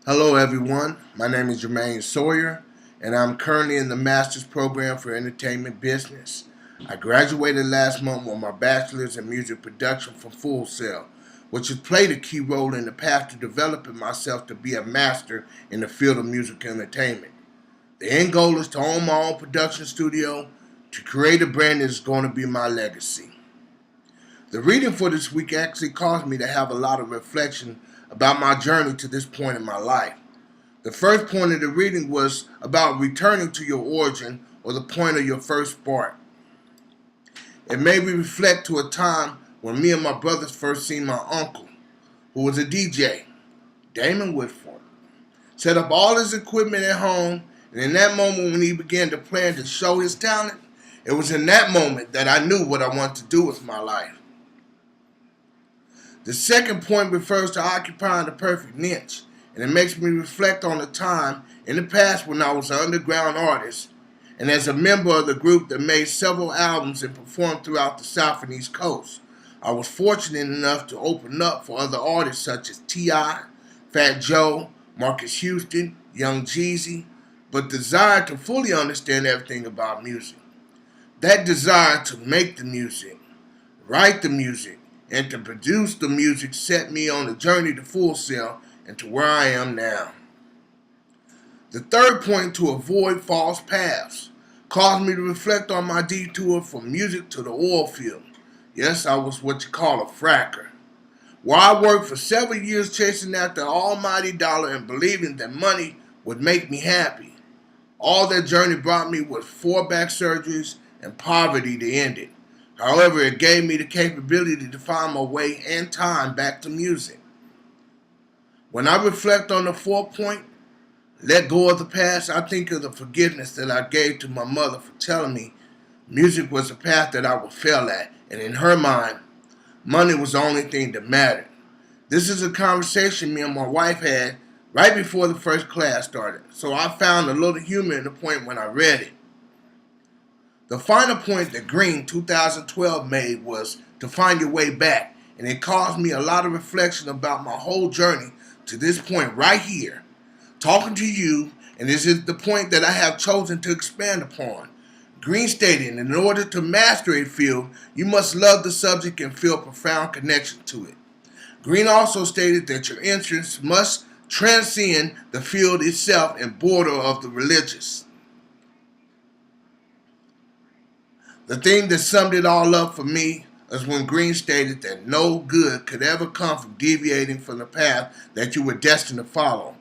Hello everyone, my name is Germaine Sawyer and I'm currently in the Master's Program for Entertainment Business. I graduated last month with my Bachelor's in Music Production from Full Sail, which has played a key role in the path to developing myself to be a master in the field of music entertainment. The end goal is to own my own production studio, to create a brand that is going to be my legacy. The reading for this week actually caused me to have a lot of reflection about my journey to this point in my life. The first point of the reading was about returning to your origin or the point of your first spark. It made me reflect to a time when me and my brothers first seen my uncle, who was a DJ, Damon Woodford, set up all his equipment at home, and in that moment when he began to plan to show his talent, it was in that moment that I knew what I wanted to do with my life. The second point refers to occupying the perfect niche, and it makes me reflect on the time in the past when I was an underground artist, and as a member of the group that made several albums and performed throughout the South and East Coast. I was fortunate enough to open up for other artists such as T.I., Fat Joe, Marcus Houston, Young Jeezy, but desired to fully understand everything about music. That desire to make the music, write the music, and to produce the music set me on a journey to Full Sail and to where I am now. The third point, to avoid false paths, caused me to reflect on my detour from music to the oil field. Yes, I was what you call a fracker, where I worked for several years chasing after the almighty dollar and believing that money would make me happy. All that journey brought me was 4 back surgeries and poverty to end it. However, it gave me the capability to find my way and time back to music. When I reflect on the fourth point, let go of the past, I think of the forgiveness that I gave to my mother for telling me music was a path that I would fail at, and in her mind, money was the only thing that mattered. This is a conversation me and my wife had right before the first class started, so I found a little humor in the point when I read it. The final point that Green 2012 made was to find your way back, and it caused me a lot of reflection about my whole journey to this point right here, talking to you, and this is the point that I have chosen to expand upon. Green stated, in order to master a field, you must love the subject and feel a profound connection to it. Green also stated that your interests must transcend the field itself and border of the religious. The thing that summed it all up for me is when Green stated that no good could ever come from deviating from the path that you were destined to follow.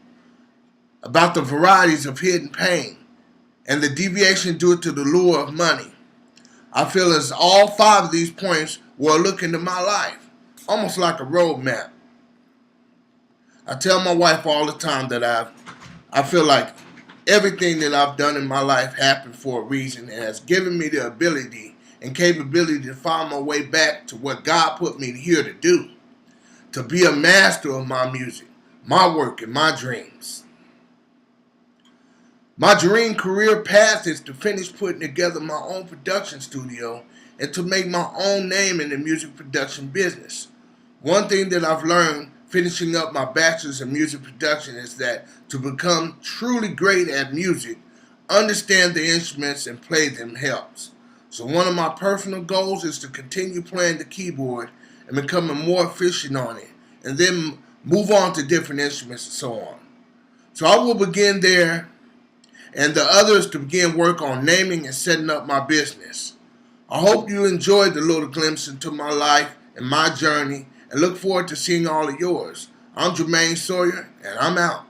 About the varieties of hidden pain and the deviation due to the lure of money. I feel as all 5 of these points were a look into my life, almost like a roadmap. I tell my wife all the time that I feel like everything that I've done in my life happened for a reason and has given me the ability and capability to find my way back to what God put me here to do, to be a master of my music, my work, and my dreams. My dream career path is to finish putting together my own production studio and to make my own name in the music production business. One thing that I've learned finishing up my bachelor's in music production is that to become truly great at music, understand the instruments and play them helps. So one of my personal goals is to continue playing the keyboard and becoming more efficient on it, and then move on to different instruments and so on. So I will begin there, and the other is to begin work on naming and setting up my business. I hope you enjoyed the little glimpse into my life and my journey, and look forward to seeing all of yours. I'm Germaine Sawyer, and I'm out.